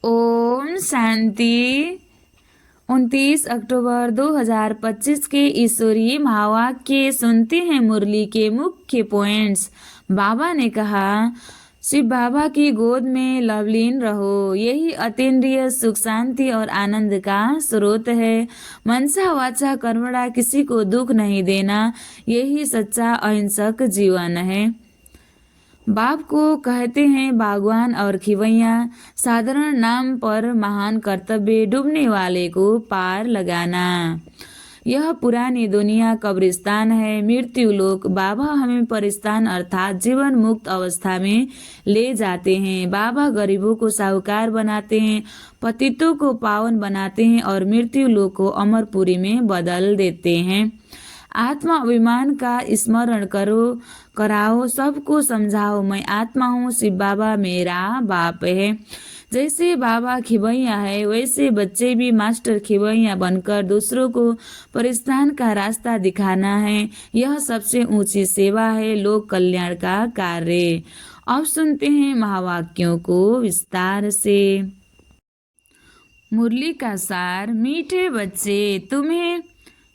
ओम शांति। 29 अक्टूबर 2025 के ईश्वरीय महावाक्य सुनते हैं। मुरली के मुख्य पॉइंट्स। बाबा ने कहा, शिव बाबा की गोद में लवलीन रहो, यही अतीन्द्रिय सुख, शांति और आनंद का स्रोत है। मनसा वाचा कर्मणा किसी को दुख नहीं देना, यही सच्चा अहिंसक जीवन है। बाप को कहते हैं बागवान और खिवैया। साधारण नाम पर महान कर्तव्य डूबने वाले को पार लगाना। यह पुरानी दुनिया कब्रिस्तान है, मृत्यु लोक। बाबा हमें परिस्तान अर्थात जीवन मुक्त अवस्था में ले जाते हैं। बाबा गरीबों को साहूकार बनाते हैं, पतितों को पावन बनाते हैं और मृत्यु लोक को अमरपुरी में बदल देते हैं। आत्मा अभिमान का स्मरण करो, कराओ, सबको समझाओ, मैं आत्मा हूँ, शिव बाबा मेरा बाप है। जैसे बाबा खिवैया है, वैसे बच्चे भी मास्टर खिवैया बनकर दूसरों को परिस्तान का रास्ता दिखाना है। यह सबसे ऊंची सेवा है, लोक कल्याण का कार्य। अब सुनते हैं महावाक्यों को विस्तार से। मुरली का सार। मीठे बच्चे, तुम्हें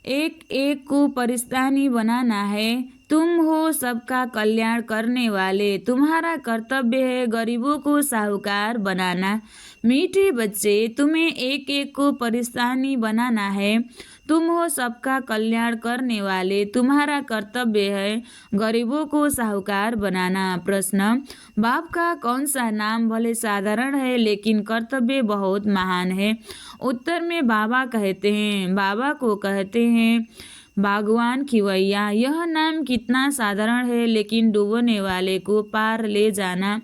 एक एक को परिस्तानी बनाना है। तुम हो सबका कल्याण करने वाले, तुम्हारा कर्तव्य है गरीबों को साहूकार बनाना। मीठे बच्चे, तुम्हें एक एक को परिस्तानी बनाना है। तुम हो सबका कल्याण करने वाले, तुम्हारा कर्तव्य है गरीबों को साहूकार बनाना। प्रश्न, बाप का कौन सा नाम भले साधारण है लेकिन कर्तव्य बहुत महान है? उत्तर में बाबा को कहते हैं बागवान खिवैया। यह नाम कितना साधारण है लेकिन डूबने वाले को पार ले जाना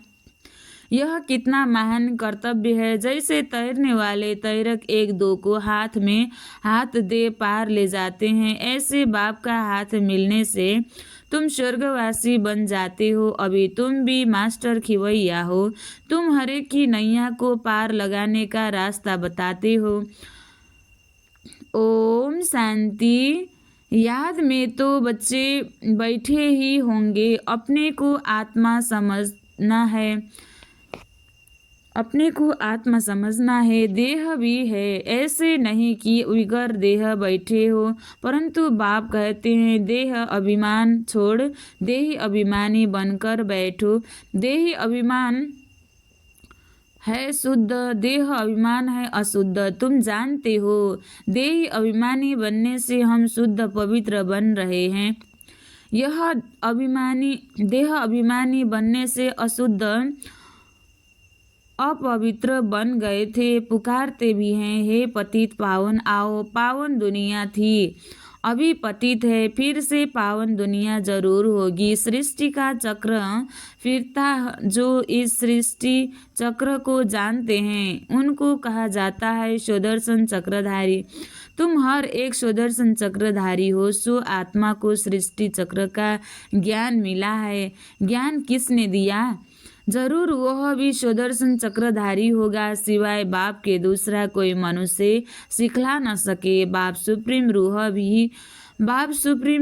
यह कितना महान कर्तव्य है। जैसे तैरने वाले तैरक एक दो को हाथ में हाथ दे पार ले जाते हैं, ऐसे बाप का हाथ मिलने से तुम स्वर्गवासी बन जाते हो। अभी तुम भी मास्टर खिवैया हो, तुम हरे की नैया को पार लगाने का रास्ता बताते हो। ओम शांति। याद में तो बच्चे बैठे ही होंगे। अपने को आत्मा समझना है, देह भी है। ऐसे नहीं कि विगर देह बैठे हो, परंतु बाप कहते हैं देह अभिमान छोड़ देही अभिमानी बनकर बैठो। देही अभिमान है शुद्ध, देह अभिमान है अशुद्ध, तुम जानते हो। देही अभिमानी बनने से हम शुद्ध पवित्र बन रहे हैं। देह अभिमानी बनने से अशुद्ध अपवित्र बन गए थे। पुकारते भी हैं, हे पतित पावन आओ। पावन दुनिया थी, अभी पतित है, फिर से पावन दुनिया जरूर होगी। सृष्टि का चक्र फिरता, जो इस सृष्टि चक्र को जानते हैं उनको कहा जाता है सुदर्शन चक्रधारी। तुम हर एक सुदर्शन चक्रधारी हो। सो आत्मा को सृष्टि चक्र का ज्ञान मिला है। ज्ञान किसने दिया? जरूर वह भी सुदर्शन चक्रधारी होगा। सिवाय बाप के दूसरा कोई मनुष्य सिखला न सके। बाप सुप्रीम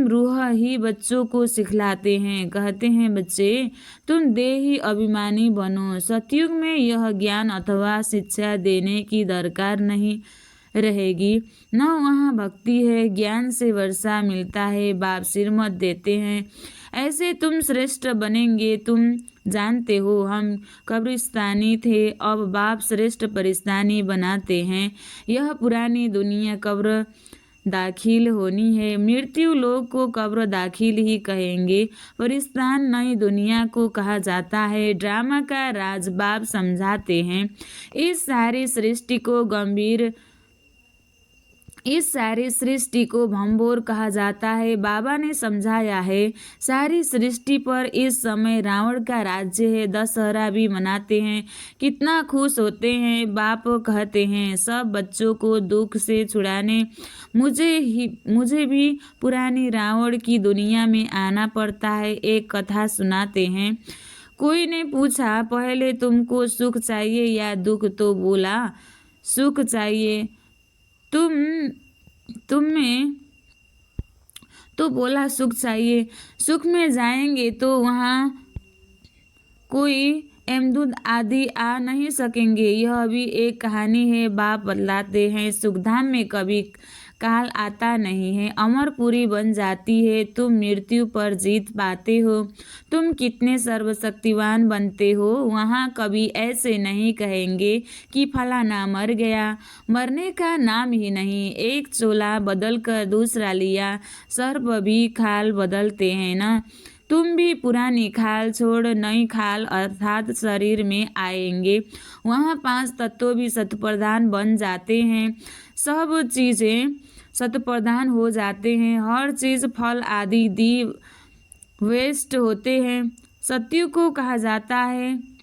रूह ही बच्चों को सिखलाते हैं। कहते हैं बच्चे, तुम देही अभिमानी बनो। सतयुग में यह ज्ञान अथवा शिक्षा देने की दरकार नहीं रहेगी, न वहाँ भक्ति है। ज्ञान से वर्षा मिलता है, बाप सिरमत देते हैं। ऐसे तुम श्रेष्ठ बनेंगे। तुम जानते हो हम कब्रिस्तानी थे, अब बाप श्रेष्ठ परिस्तानी बनाते हैं। यह पुरानी दुनिया कब्र दाखिल होनी है। मृत्यु लोक को कब्र दाखिल ही कहेंगे। परिस्तान नई दुनिया को कहा जाता है। ड्रामा का राज बाप समझाते हैं। इस सारी सृष्टि को भंबोर कहा जाता है। बाबा ने समझाया है, सारी सृष्टि पर इस समय रावण का राज्य है। दशहरा भी मनाते हैं, कितना खुश होते हैं। बाप कहते हैं सब बच्चों को दुख से छुड़ाने मुझे भी पुरानी रावण की दुनिया में आना पड़ता है। एक कथा सुनाते हैं। कोई ने पूछा, पहले तुमको सुख चाहिए या दुख? तो बोला सुख चाहिए। तुम्हें तो सुख चाहिए। सुख में जाएंगे तो वहाँ कोई एमदूद आदि आ नहीं सकेंगे। यह भी एक कहानी है। बाप बतलाते हैं, सुखधाम में कभी काल आता नहीं है, अमरपुरी बन जाती है, तुम मृत्यु पर जीत पाते हो, तुम कितने सर्वशक्तिवान बनते हो। वहाँ कभी ऐसे नहीं कहेंगे कि फलाना मर गया, मरने का नाम ही नहीं। एक चोला बदल कर दूसरा लिया, सर्प भी खाल बदलते हैं ना। तुम भी पुरानी खाल छोड़ नई खाल अर्थात शरीर में आएंगे। वहाँ 5 तत्व भी शतप्रधान बन जाते हैं, सब चीज़ें शतप्रधान हो जाते हैं, हर चीज़ फल आदि दी वेस्ट होते हैं। सत्यु को कहा जाता है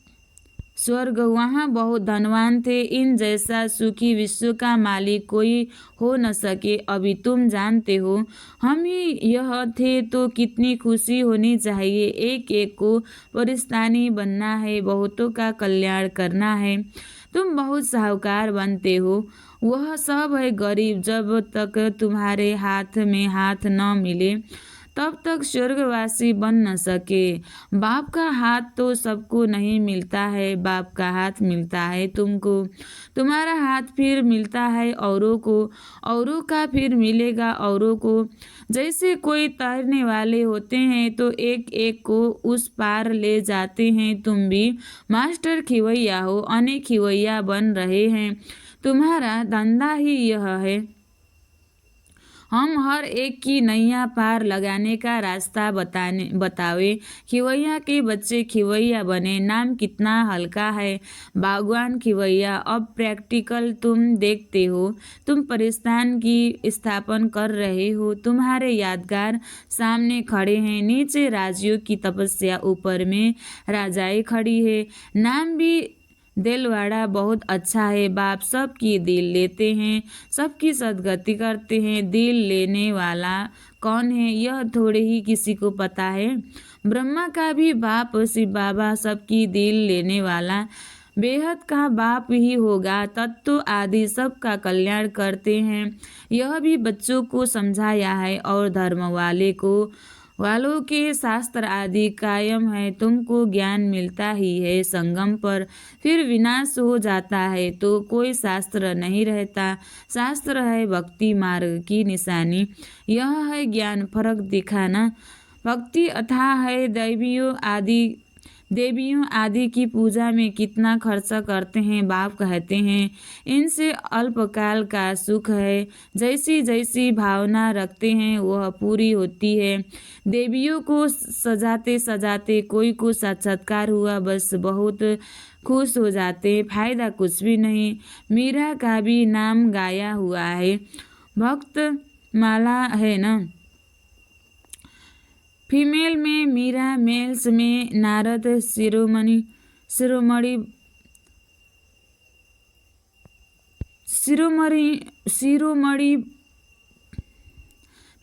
स्वर्ग, वहाँ बहुत धनवान थे। इन जैसा सुखी विश्व का मालिक कोई हो न सके। अभी तुम जानते हो हम ही यह थे तो कितनी खुशी होनी चाहिए। एक एक को परिस्तानी बनना है, बहुतों का कल्याण करना है। तुम बहुत साहूकार बनते हो, वह सब है गरीब। जब तक तुम्हारे हाथ में हाथ न मिले तब तक स्वर्गवासी बन न सके। बाप का हाथ तो सबको नहीं मिलता है, बाप का हाथ मिलता है तुमको, तुम्हारा हाथ फिर मिलता है औरों को, औरों का फिर मिलेगा औरों को। जैसे कोई तैरने वाले होते हैं तो एक एक को उस पार ले जाते हैं। तुम भी मास्टर खिवैया हो, अनेक खिवैया बन रहे हैं, तुम्हारा धंधा ही यह है। हम हर एक की नैया पार लगाने का रास्ता बतावे। खिवैया के बच्चे खिवैया बने, नाम कितना हल्का है, बागवान खिवैया। अब प्रैक्टिकल तुम देखते हो, तुम परिस्थान की स्थापन कर रहे हो, तुम्हारे यादगार सामने खड़े हैं। नीचे राजियों की तपस्या, ऊपर में राजाएं खड़ी है। नाम भी दिलवाड़ा बहुत अच्छा है। बाप सबकी दिल लेते हैं, सबकी सदगति करते हैं। दिल लेने वाला कौन है यह थोड़े ही किसी को पता है। ब्रह्मा का भी बाप शिव बाबा सबकी दिल लेने वाला बेहद का बाप ही होगा। तत्व आदि सबका कल्याण करते हैं, यह भी बच्चों को समझाया है। और धर्म वालों के शास्त्र आदि कायम है। तुमको ज्ञान मिलता ही है संगम पर, फिर विनाश हो जाता है तो कोई शास्त्र नहीं रहता। शास्त्र है भक्ति मार्ग की निशानी, यह है ज्ञान फर्क दिखाना। भक्ति अथाह है। देवियों आदि की पूजा में कितना खर्चा करते हैं। बाप कहते हैं इनसे अल्पकाल का सुख है, जैसी जैसी भावना रखते हैं वह पूरी होती है। देवियों को सजाते सजाते कोई को साक्षात्कार हुआ, बस बहुत खुश हो जाते, फायदा कुछ भी नहीं। मीरा का भी नाम गाया हुआ है, भक्त माला है ना। फीमेल में मीरा, मेल्स में नारद, शिरोमणि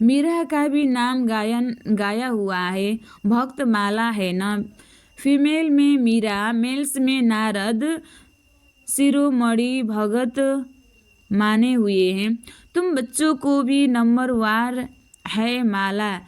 मीरा का भी नाम गाया हुआ है, भक्त माला है ना। फीमेल में मीरा, मेल्स में नारद, शिरोमणि भगत माने हुए हैं। तुम बच्चों को भी नंबरवार है। माला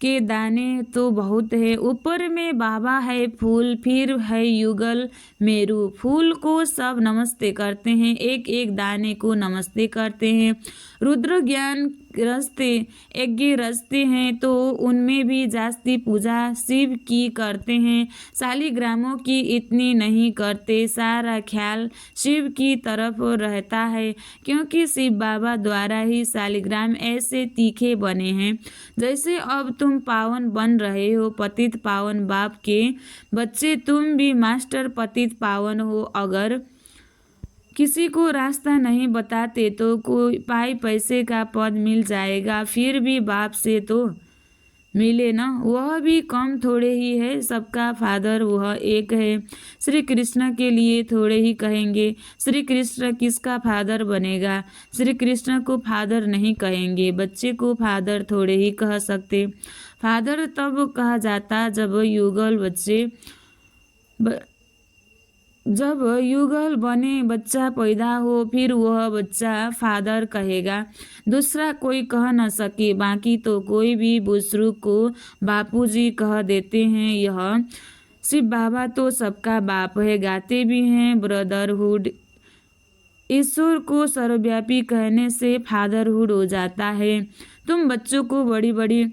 के दाने तो बहुत है, ऊपर में बाबा है फूल, फिर है युगल मेरू। फूल को सब नमस्ते करते हैं, एक एक दाने को नमस्ते करते हैं। रुद्र ज्ञान रचते यज्ञ रचते हैं तो उनमें भी जास्ती पूजा शिव की करते हैं, शालिग्रामों की इतनी नहीं करते। सारा ख्याल शिव की तरफ रहता है, क्योंकि शिव बाबा द्वारा ही शालिग्राम ऐसे तीखे बने हैं। जैसे अब तुम पावन बन रहे हो, पतित पावन बाप के बच्चे, तुम भी मास्टर पतित पावन हो। अगर किसी को रास्ता नहीं बताते तो कोई पैसे का पद मिल जाएगा, फिर भी बाप से तो मिले ना, वह भी कम थोड़े ही है। सबका फादर वह एक है। श्री कृष्ण के लिए थोड़े ही कहेंगे, श्री कृष्ण किसका फादर बनेगा। श्री कृष्ण को फादर नहीं कहेंगे, बच्चे को फादर थोड़े ही कह सकते। फादर तब कहा जाता जब युगल बने बच्चा पैदा हो, फिर वह बच्चा फादर कहेगा, दूसरा कोई कह न सके। बाकी तो कोई भी बुजुर्ग को बापूजी कह देते हैं। यह शिव बाबा तो सबका बाप है, गाते भी हैं ब्रदरहुड। ईश्वर को सर्वव्यापी कहने से फादरहुड हो जाता है। तुम बच्चों को बड़ी बड़ी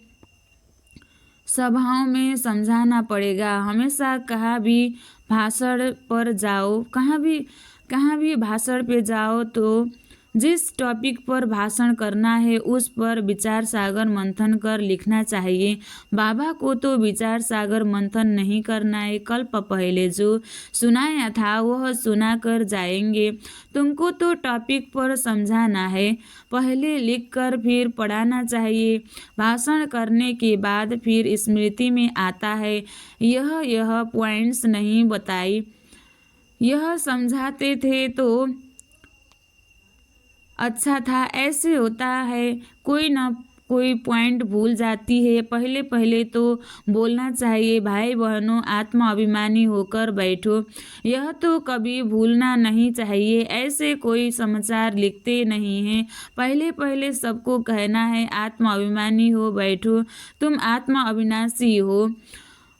सभाओं में समझाना पड़ेगा। हमेशा कहाँ भी भाषण पे जाओ तो जिस टॉपिक पर भाषण करना है उस पर विचार सागर मंथन कर लिखना चाहिए। बाबा को तो विचार सागर मंथन नहीं करना है, कल्प पहले जो सुनाया था वह सुना कर जाएंगे। तुमको तो टॉपिक पर समझाना है, पहले लिख कर फिर पढ़ाना चाहिए। भाषण करने के बाद फिर स्मृति में आता है। यह पॉइंट्स नहीं बताई, यह समझाते थे तो अच्छा था। ऐसे होता है, कोई ना कोई पॉइंट भूल जाती है। पहले पहले तो बोलना चाहिए, भाई बहनों आत्मा अभिमानी होकर बैठो। यह तो कभी भूलना नहीं चाहिए। ऐसे कोई समाचार लिखते नहीं हैं। पहले पहले सबको कहना है आत्मा अभिमानी हो बैठो, तुम आत्मा अविनाशी हो।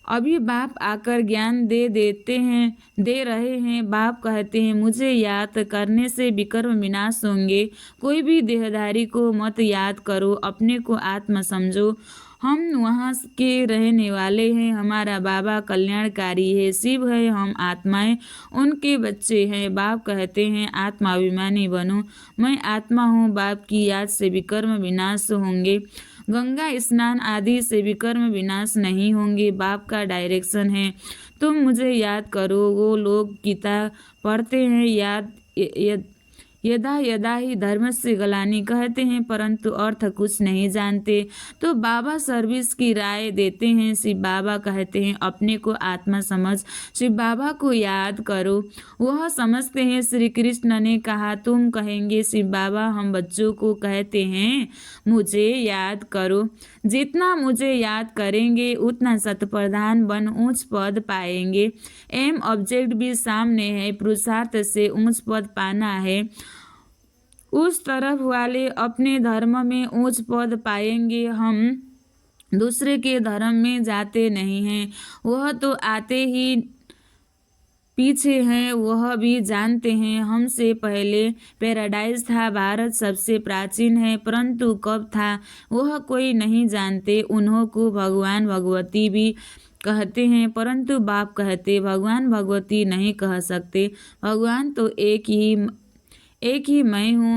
अभी बाप आकर ज्ञान दे रहे हैं। बाप कहते हैं मुझे याद करने से विकर्म विनाश होंगे। कोई भी देहधारी को मत याद करो, अपने को आत्मा समझो। हम वहाँ के रहने वाले हैं, हमारा बाबा कल्याणकारी है, शिव है, हम आत्माएं उनके बच्चे हैं। बाप कहते हैं आत्मा अभिमानी बनो, मैं आत्मा हूँ। बाप की याद से विकर्म विनाश होंगे, गंगा स्नान आदि से विकर्म विनाश नहीं होंगे। बाप का डायरेक्शन है, तुम मुझे याद करो। वो लोग गीता पढ़ते हैं, यदा यदा ही धर्म से गलानी कहते हैं, परंतु अर्थ कुछ नहीं जानते। तो बाबा सर्विस की राय देते हैं। शिव बाबा कहते हैं अपने को आत्मा समझ, शिव बाबा को याद करो। वह समझते हैं। श्री कृष्ण ने कहा, तुम कहेंगे शिव बाबा हम बच्चों को कहते हैं मुझे याद करो। जितना मुझे याद करेंगे उतना शतप्रधान बन ऊंच पद पाएंगे। एम ऑब्जेक्ट भी सामने है, पुरुषार्थ से ऊंच पद पाना है। उस तरफ वाले अपने धर्म में ऊंच पद पाएंगे, हम दूसरे के धर्म में जाते नहीं हैं। वह तो आते ही पीछे हैं, वह भी जानते हैं हमसे पहले पैराडाइज था। भारत सबसे प्राचीन है, परंतु कब था वह कोई नहीं जानते। उन्हों को भगवान भगवती भी कहते हैं, परंतु बाप कहते भगवान भगवती नहीं कह सकते। भगवान तो एक ही मैं हूँ।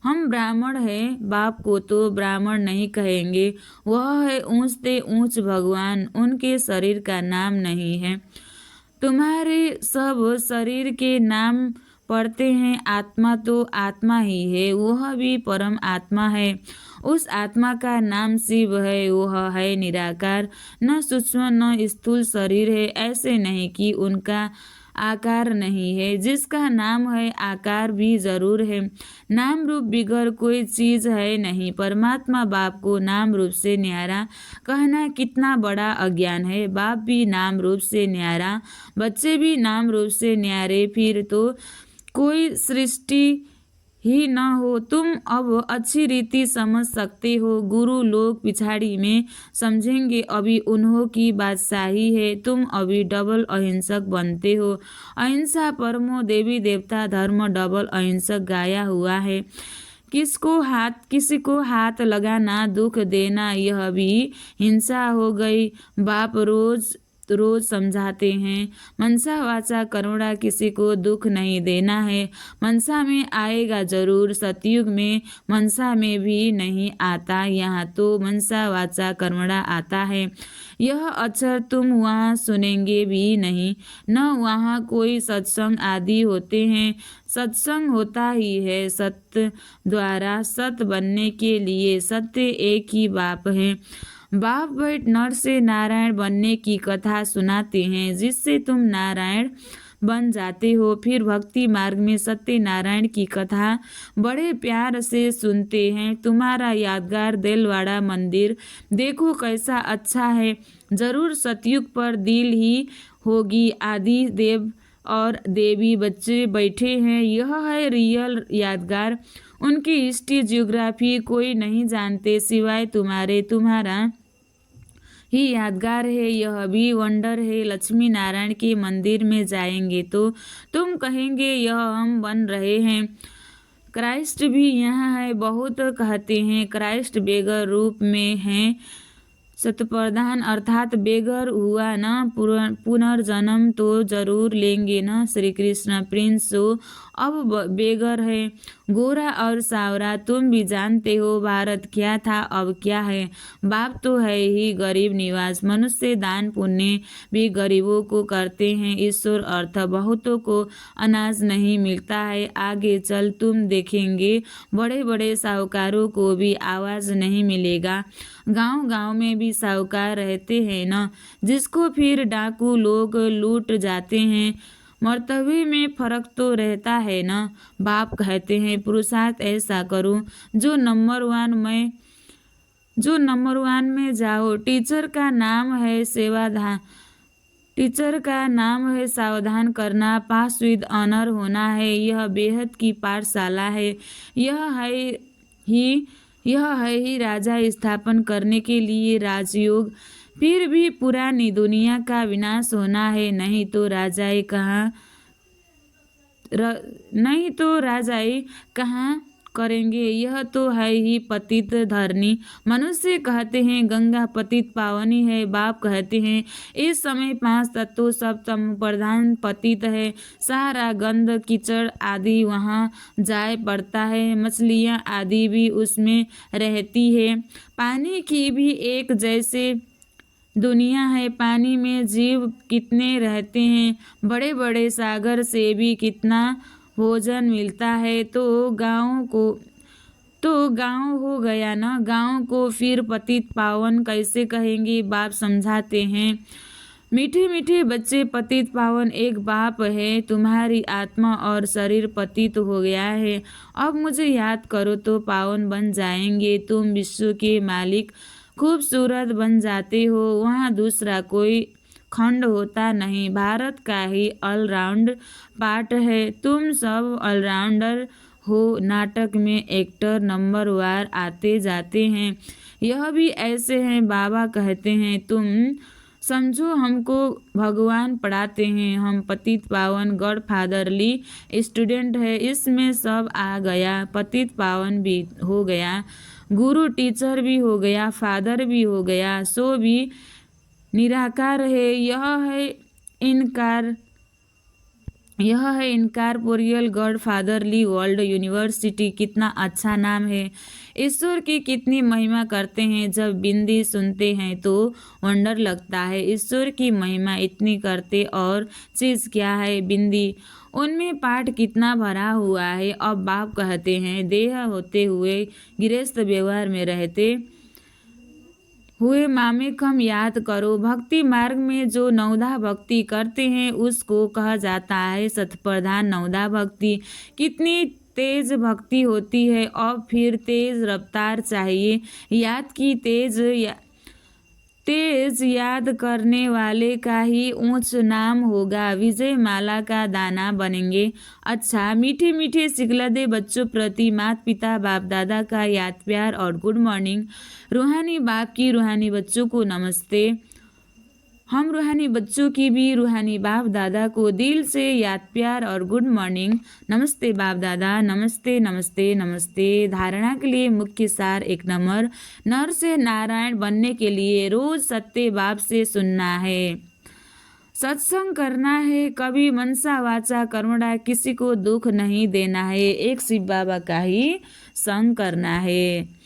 हम ब्राह्मण हैं, बाप को तो ब्राह्मण नहीं कहेंगे। वह है ऊंच से ऊंच भगवान, उनके शरीर का नाम नहीं है। तुम्हारे सब शरीर के नाम पढ़ते हैं, आत्मा तो आत्मा ही है, वह भी परम आत्मा है। उस आत्मा का नाम शिव है, वह है निराकार, न सूक्ष्म न स्थूल शरीर है। ऐसे नहीं कि उनका आकार नहीं है, जिसका नाम है आकार भी जरूर है। नाम रूप बिगर कोई चीज है नहीं। परमात्मा बाप को नाम रूप से न्यारा कहना कितना बड़ा अज्ञान है। बाप भी नाम रूप से न्यारा, बच्चे भी नाम रूप से न्यारे, फिर तो कोई सृष्टि ही न हो। तुम अब अच्छी रीति समझ सकते हो। गुरु लोग पिछाड़ी में समझेंगे, अभी उन्हों की बादशाही है। तुम अभी डबल अहिंसक बनते हो। अहिंसा परमो देवी देवता धर्म डबल अहिंसक गाया हुआ है। किसी को हाथ लगाना, दुख देना, यह भी हिंसा हो गई। बाप रोज समझाते हैं, मनसा वाचा कर्मणा, किसी को दुख नहीं देना है। मनसा में आएगा जरूर, सतयुग में मनसा में भी नहीं आता, यहाँ तो मनसा वाचा कर्मणा आता है। यह अक्षर तुम वहाँ सुनेंगे भी नहीं, न वहाँ कोई सत्संग आदि होते हैं। सत्संग होता ही है सत्य द्वारा, सत्य बनने के लिए। सत्य एक ही बाप है। बाप बैठ नर से नारायण बनने की कथा सुनाते हैं, जिससे तुम नारायण बन जाते हो। फिर भक्ति मार्ग में सत्य नारायण की कथा बड़े प्यार से सुनते हैं। तुम्हारा यादगार दिलवाड़ा मंदिर देखो कैसा अच्छा है। जरूर सतयुग पर दिल ही होगी। आदि देव और देवी बच्चे बैठे हैं, यह है रियल यादगार। उनकी हिस्ट्री जियोग्राफी कोई नहीं जानते सिवाय तुम्हारा ही यादगार है, यह भी वंडर है। लक्ष्मी नारायण के मंदिर में जाएंगे तो तुम कहेंगे यह हम बन रहे हैं। क्राइस्ट भी यहाँ है। बहुत कहते हैं क्राइस्ट बेगर रूप में है। शतप्रधान अर्थात बेगर हुआ ना, पुनर्जन्म तो जरूर लेंगे ना। श्री कृष्ण प्रिंस हो अब बेगर है। गोरा और सावरा तुम भी जानते हो भारत क्या था अब क्या है। बाप तो है ही गरीब निवास। मनुष्य दान पुण्य भी गरीबों को करते हैं। ईश्वर अर्थ बहुतों को अनाज नहीं मिलता है। आगे चल तुम देखेंगे बड़े बड़े साहूकारों को भी आवाज नहीं मिलेगा। गांव गांव में भी साहूकार रहते हैं न, जिसको फिर डाकू लोग लूट जाते हैं। मर्तबे में फर्क तो रहता है न। बाप कहते हैं पुरुषार्थ ऐसा करो जो नंबर वन में जाओ। टीचर का नाम है सावधान करना, पास विद ऑनर होना है। यह बेहद की पाठशाला है। यह है ही राजा स्थापन करने के लिए राजयोग। फिर भी पुरानी दुनिया का विनाश होना है, नहीं तो राजाई कहाँ करेंगे। यह तो है ही पतित धरनी। मनुष्य कहते हैं गंगा पतित पावनी है। बाप कहते हैं इस समय 5 तत्वों सब प्रधान पतित है। सारा गंद कीचड़ आदि वहाँ जाए पड़ता है। मछलियाँ आदि भी उसमें रहती है। पानी की भी एक जैसे दुनिया है। पानी में जीव कितने रहते हैं। बड़े बड़े सागर से भी कितना भोजन मिलता है। तो गांव हो गया ना। गांव को फिर पतित पावन कैसे कहेंगे। बाप समझाते हैं मीठे मीठे बच्चे, पतित पावन एक बाप है। तुम्हारी आत्मा और शरीर पतित हो गया है। अब मुझे याद करो तो पावन बन जाएंगे। तुम विश्व के मालिक खूबसूरत बन जाते हो। वहाँ दूसरा कोई खंड होता नहीं। भारत का ही ऑलराउंड पार्ट है। तुम सब ऑलराउंडर हो। नाटक में एक्टर नंबर वार आते जाते हैं। यह भी ऐसे हैं। बाबा कहते हैं तुम समझो हमको भगवान पढ़ाते हैं। हम पतित पावन गॉड फादरली स्टूडेंट है। इसमें सब आ गया। पतित पावन भी हो गया, गुरु टीचर भी हो गया, फादर भी हो गया। सो भी निराकार है। यह है incorporeal God fatherly world university. कितना अच्छा नाम है। ईश्वर की कितनी महिमा करते हैं। जब बिंदी सुनते हैं तो वंडर लगता है। ईश्वर की महिमा इतनी करते और चीज़ क्या है बिंदी। उनमें पाठ कितना भरा हुआ है। अब बाप कहते हैं देह होते हुए गृहस्थ व्यवहार में रहते हुए मामे कम याद करो। भक्ति मार्ग में जो नवधा भक्ति करते हैं उसको कहा जाता है शतप्रधान नवधा भक्ति। कितनी तेज भक्ति होती है। और फिर तेज रफ्तार चाहिए। तेज याद करने वाले का ही ऊंच नाम होगा। विजय माला का दाना बनेंगे। अच्छा मीठे मीठे सिखलदे बच्चों प्रति माता पिता बाप दादा का याद प्यार और गुड मॉर्निंग। रूहानी बाप की रूहानी बच्चों को नमस्ते। हम रूहानी बच्चों की भी रूहानी बाप दादा को दिल से याद प्यार और गुड मॉर्निंग। नमस्ते बाप दादा, नमस्ते नमस्ते नमस्ते। धारणा के लिए मुख्य सार 1 नंबर, नर से नारायण बनने के लिए रोज सत्य बाप से सुनना है, सत्संग करना है। कभी मनसा वाचा कर्मणा किसी को दुख नहीं देना है। एक शिव बाबा का ही संग करना है।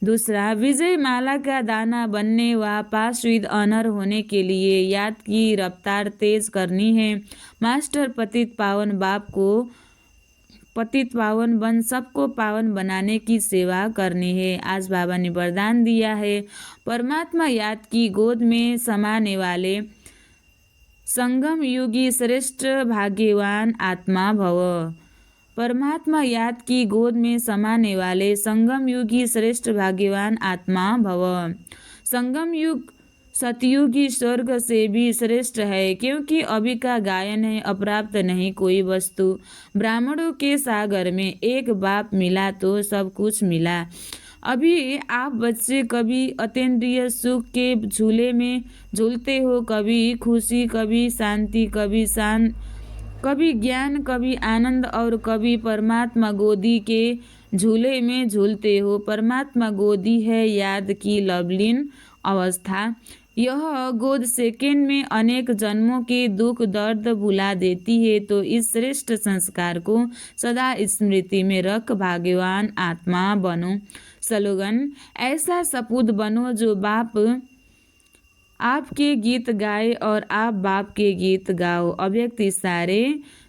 दूसरा, विजय माला का दाना बनने व पास विद ऑनर होने के लिए याद की रफ्तार तेज करनी है। मास्टर पतित पावन बाप को पतित पावन बन सबको पावन बनाने की सेवा करनी है। आज बाबा ने वरदान दिया है परमात्मा याद की गोद में समाने वाले संगम युगी श्रेष्ठ भाग्यवान आत्मा भव। परमात्मा याद की गोद में समाने वाले संगम युगी श्रेष्ठ भाग्यवान आत्मा भव। संगम युग सतयुगी स्वर्ग से भी श्रेष्ठ है, क्योंकि अभी का गायन है अप्राप्त नहीं कोई वस्तु। ब्राह्मणों के सागर में एक बाप मिला तो सब कुछ मिला। अभी आप बच्चे कभी अतीन्द्रिय सुख के झूले में झूलते हो, कभी खुशी, कभी शांति, कभी ज्ञान, कभी आनंद और कभी परमात्मा गोदी के झूले में झूलते हो। परमात्मा गोदी है याद की लवलीन अवस्था। यह गोद सेकंड में अनेक जन्मों के दुख दर्द भुला देती है। तो इस श्रेष्ठ संस्कार को सदा स्मृति में रख भाग्यवान आत्मा बनो। स्लोगन: ऐसा सपूत बनो जो बाप आपके गीत गाए और आप बाप के गीत गाओ। अव्यक्त इशारे: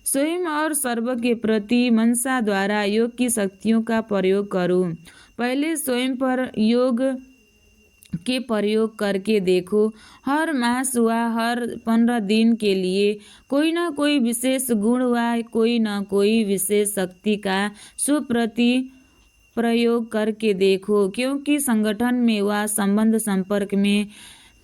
स्वयं और सर्व के प्रति मनसा द्वारा योग की शक्तियों का प्रयोग करो। पहले स्वयं पर योग के प्रयोग करके देखो। हर मास व हर 15 दिन के लिए कोई न कोई विशेष गुण व कोई न कोई विशेष शक्ति का सुप्रति प्रयोग करके देखो, क्योंकि संगठन में व संबंध संपर्क में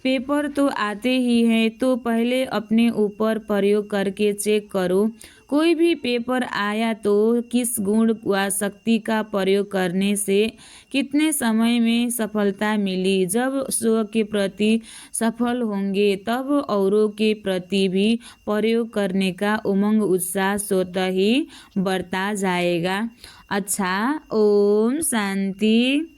पेपर तो आते ही हैं। तो पहले अपने ऊपर प्रयोग करके चेक करो, कोई भी पेपर आया तो किस गुण व शक्ति का प्रयोग करने से कितने समय में सफलता मिली। जब स्व के प्रति सफल होंगे तब औरों के प्रति भी प्रयोग करने का उमंग उत्साह स्वतः ही बढ़ता जाएगा। अच्छा, ओम शांति।